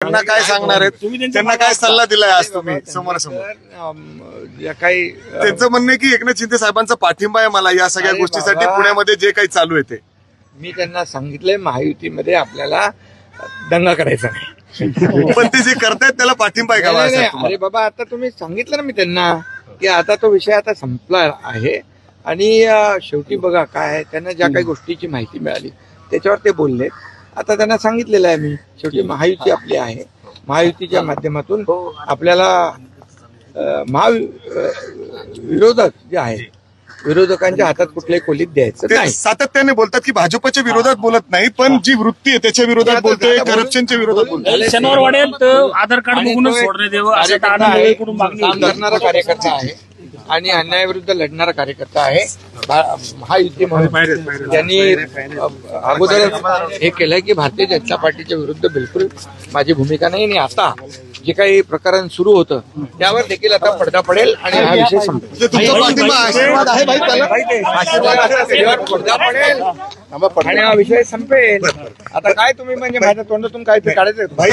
त्यांना काय सांगणार आहेत, त्यांना काय सल्ला दिलाय आज तुम्ही समोरासमोर? ज्या काही त्यांचं म्हणणं आहे की एकनाथ शिंदे साहेबांचा पाठिंबा आहे मला या सगळ्या गोष्टीसाठी, पुण्यामध्ये जे काही चालू आहे ते. मी त्यांना सांगितलंय महायुतीमध्ये आपल्याला दंगा करायचा नाही. पण ते जे करतायत त्याला पाठिंबा आहे का नाही, बाळासाहेब नाही, तुम्हाला? अरे बाबा, आता तुम्ही सांगितलं ना मी त्यांना की आता तो विषय आता संपला आहे आणि शेवटी बघा काय आहे, त्यांना ज्या काही गोष्टीची माहिती मिळाली त्याच्यावर ते बोलले. आता त्यांना सांगितलेलं आहे मी, शेवटी महायुती आपली आहे, महायुतीच्या माध्यमातून आपल्याला विरोधक जे आहेत विरोधकांच्या हातात कुठल्याही खोलीत द्यायचं ते नाही. सातत्याने बोलतात की भाजपच्या विरोधात बोलत नाही, पण जी वृत्ती आहे त्याच्या विरोधात बोलतोय, करप्शनच्या विरोधात बोलतोय. शनिवार वाढेल तर आधार कार्ड बघूनच सोडण्यात यावं असं कार्यकर्ता आहे, कडून मागणी काम होती. करणारा कार्यकर्ता आहे आणि अन्यायाविरुद्ध लढणारा कार्यकर्ता आहे. महायुती म्हणून त्यांनी अगोदरच हे केलंय की भारतीय जनता पार्टीच्या विरुद्ध बिलकुल माझी भूमिका नाही. आणि आता जे काही प्रकरण सुरू होतं त्यावर देखील आता पडदा पडेल आणि हा विषय संपेल. म्हणजे तुमचा पाठिंबा आशीर्वाद आहे भाई त्याला? आशीर्वाद आता त्याच्यावर पडदा पडेल आणि हा विषय संपेल. आता काय तुम्ही म्हणजे माझ्या तोंडातून काय ते काढायचं? भाई